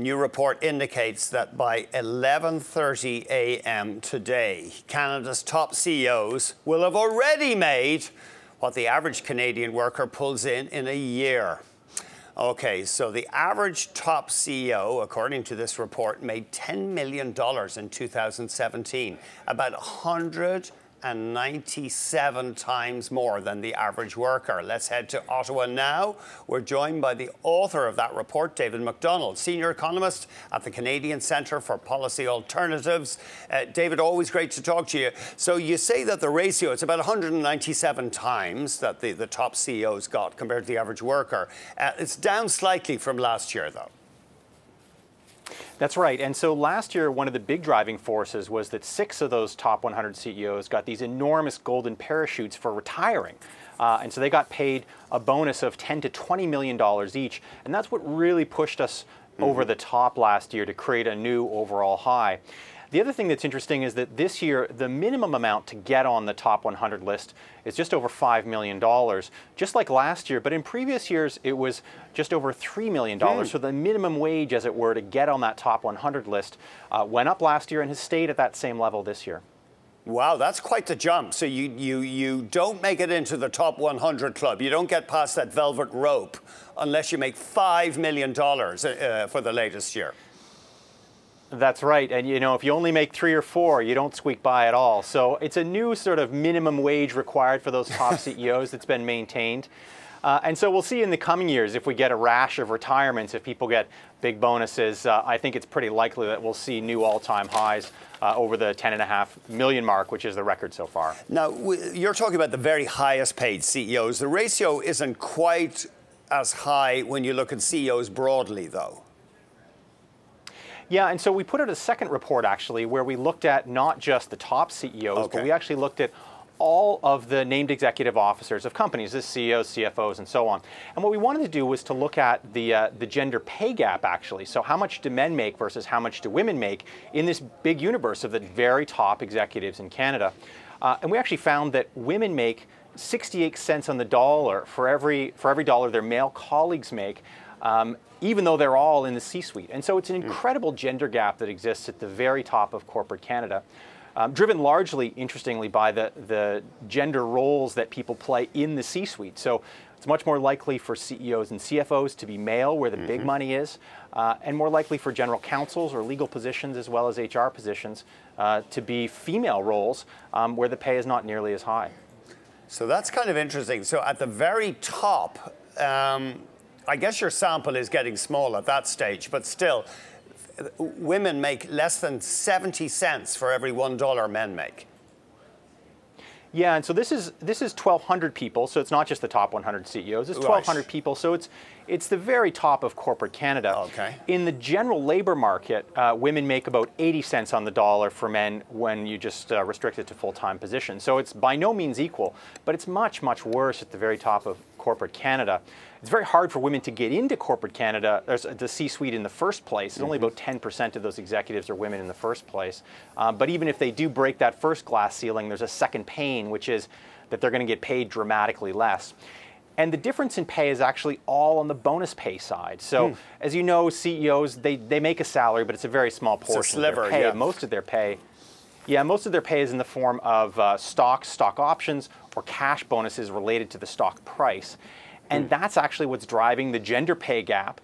new report indicates that by 11:30 a.m. today, Canada's top CEOs will have already made what the average Canadian worker pulls in a year. Okay, so the average top CEO, according to this report, made $10 million in 2017, about 197 times more than the average worker. Let's head to Ottawa now. We're joined by the author of that report, David Macdonald, senior economist at the Canadian Centre for Policy Alternatives. David, always great to talk to you. So you say that the ratio, it's about 197 times that the top CEOs got compared to the average worker. It's down slightly from last year, though. That's right. And so last year, one of the big driving forces was that 6 of those top 100 CEOs got these enormous golden parachutes for retiring. And so they got paid a bonus of $10 to $20 million each. And that's what really pushed us over the top last year to create a new overall high. The other thing that's interesting is that this year, the minimum amount to get on the top 100 list is just over $5 million, just like last year. But in previous years, it was just over $3 million. So the minimum wage, as it were, to get on that top 100 list went up last year and has stayed at that same level this year. Wow, that's quite the jump. So you don't make it into the top 100 club. You don't get past that velvet rope unless you make $5 million for the latest year. That's right. And, you know, if you only make 3 or 4, you don't squeak by at all. So it's a new sort of minimum wage required for those top CEOs that's been maintained. And so we'll see in the coming years if we get a rash of retirements, if people get big bonuses. I think it's pretty likely that we'll see new all-time highs over the 10.5 million mark, which is the record so far. Now, you're talking about the very highest paid CEOs. The ratio isn't quite as high when you look at CEOs broadly, though. Yeah, and so we put out a second report, actually, where we looked at not just the top CEOs, but we actually looked at all of the named executive officers of companies, the CEOs, CFOs, and so on. And what we wanted to do was to look at the gender pay gap, actually. So how much do men make versus how much do women make in this big universe of the very top executives in Canada. And we actually found that women make 68 cents on the dollar for every dollar their male colleagues make, even though they're all in the C-suite. And so it's an incredible gender gap that exists at the very top of corporate Canada, driven largely, interestingly, by the gender roles that people play in the C-suite. So it's much more likely for CEOs and CFOs to be male, where the big money is, and more likely for general counsels or legal positions, as well as HR positions, to be female roles, where the pay is not nearly as high. So that's kind of interesting. So at the very top, I guess your sample is getting small at that stage, but still, women make less than 70 cents for every $1 men make. Yeah, and so this is 1,200 people, so it's not just the top 100 CEOs. It's 1,200 people, so it's the very top of corporate Canada. Okay. In the general labor market, women make about 80 cents on the dollar for men when you just restrict it to full-time positions. So it's by no means equal, but it's much, much worse at the very top of corporate Canada. It's very hard for women to get into corporate Canada, the C-suite in the first place. It's only about 10% of those executives are women in the first place. But even if they do break that first glass ceiling, there's a second pane, which is that they're going to get paid dramatically less. And the difference in pay is actually all on the bonus pay side. So as you know, CEOs, they make a salary, but it's a very small portion of their pay. Yeah. Most of their pay is in the form of stock options, or cash bonuses related to the stock price. And that's actually what's driving the gender pay gap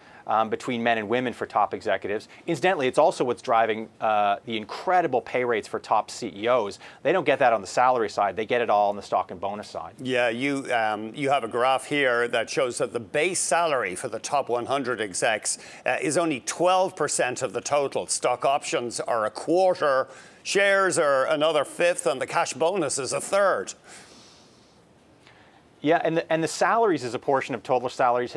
between men and women for top executives. Incidentally, it's also what's driving the incredible pay rates for top CEOs. They don't get that on the salary side. They get it all on the stock and bonus side. Yeah, you have a graph here that shows that the base salary for the top 100 execs is only 12% of the total. Stock options are a quarter, shares are another fifth, and the cash bonus is a third. Yeah, and the salaries as a portion of total salaries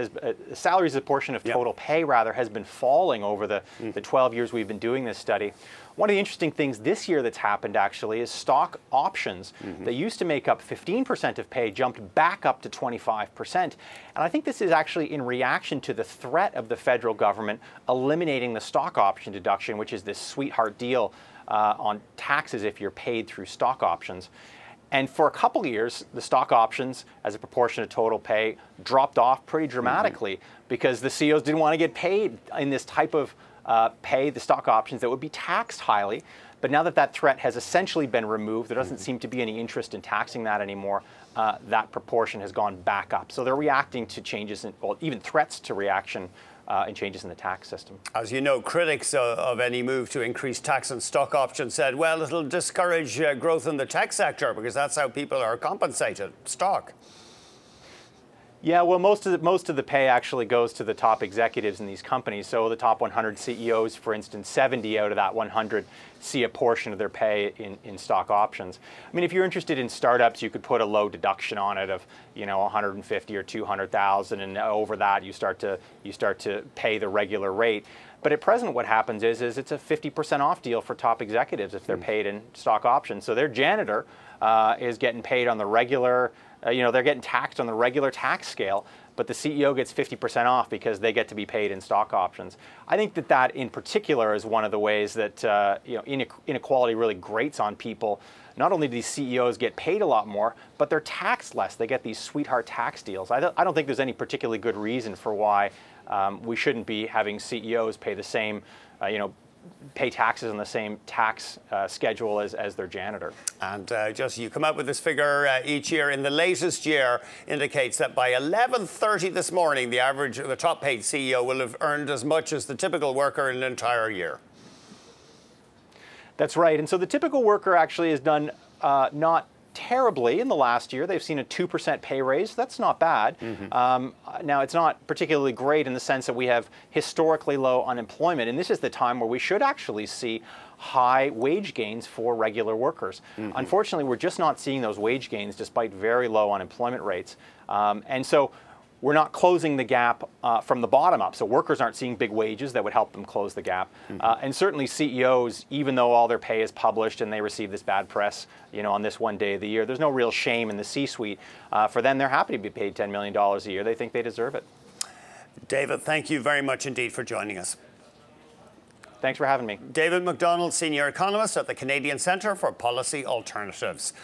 salaries as a portion of total pay rather has been falling over the 12 years we've been doing this study. One of the interesting things this year that's happened actually is stock options that used to make up 15% of pay jumped back up to 25%. And I think this is actually in reaction to the threat of the federal government eliminating the stock option deduction, which is this sweetheart deal on taxes if you're paid through stock options. And for a couple of years, the stock options as a proportion of total pay dropped off pretty dramatically because the CEOs didn't want to get paid in this type of pay the stock options that would be taxed highly. But now that that threat has essentially been removed, there doesn't seem to be any interest in taxing that anymore. That proportion has gone back up. So they're reacting to changes, well, even threats to reaction and changes in the tax system. As you know, critics of any move to increase tax on stock options said, well, it'll discourage growth in the tech sector because that's how people are compensated, stock. Yeah, well, most of the pay actually goes to the top executives in these companies. So the top 100 CEOs, for instance, 70 out of that 100 see a portion of their pay in stock options. I mean, if you're interested in startups, you could put a low deduction on it of 150 or 200,000, and over that you start to pay the regular rate. But at present, what happens is it's a 50% off deal for top executives if they're paid in stock options. So their janitor is getting paid on the regular. They're getting taxed on the regular tax scale, but the CEO gets 50% off because they get to be paid in stock options. I think that in particular is one of the ways that inequality really grates on people. Not only do these CEOs get paid a lot more, but they're taxed less. They get these sweetheart tax deals. I don't think there's any particularly good reason for why we shouldn't be having CEOs pay the same, pay taxes on the same tax schedule as their janitor. And just you come up with this figure each year. In the latest year, indicates that by 11:30 this morning, the top paid CEO will have earned as much as the typical worker in an entire year. That's right. And so the typical worker actually has done not terribly in the last year. They've seen a 2% pay raise. That's not bad. Now, it's not particularly great in the sense that we have historically low unemployment, and this is the time where we should actually see high wage gains for regular workers. Unfortunately, we're just not seeing those wage gains despite very low unemployment rates. And so we're not closing the gap from the bottom up. So workers aren't seeing big wages that would help them close the gap. And certainly CEOs, even though all their pay is published and they receive this bad press, on this one day of the year, there's no real shame in the C-suite. For them, they're happy to be paid $10 million a year. They think they deserve it. David, thank you very much indeed for joining us. Thanks for having me. David Macdonald, Senior Economist at the Canadian Centre for Policy Alternatives.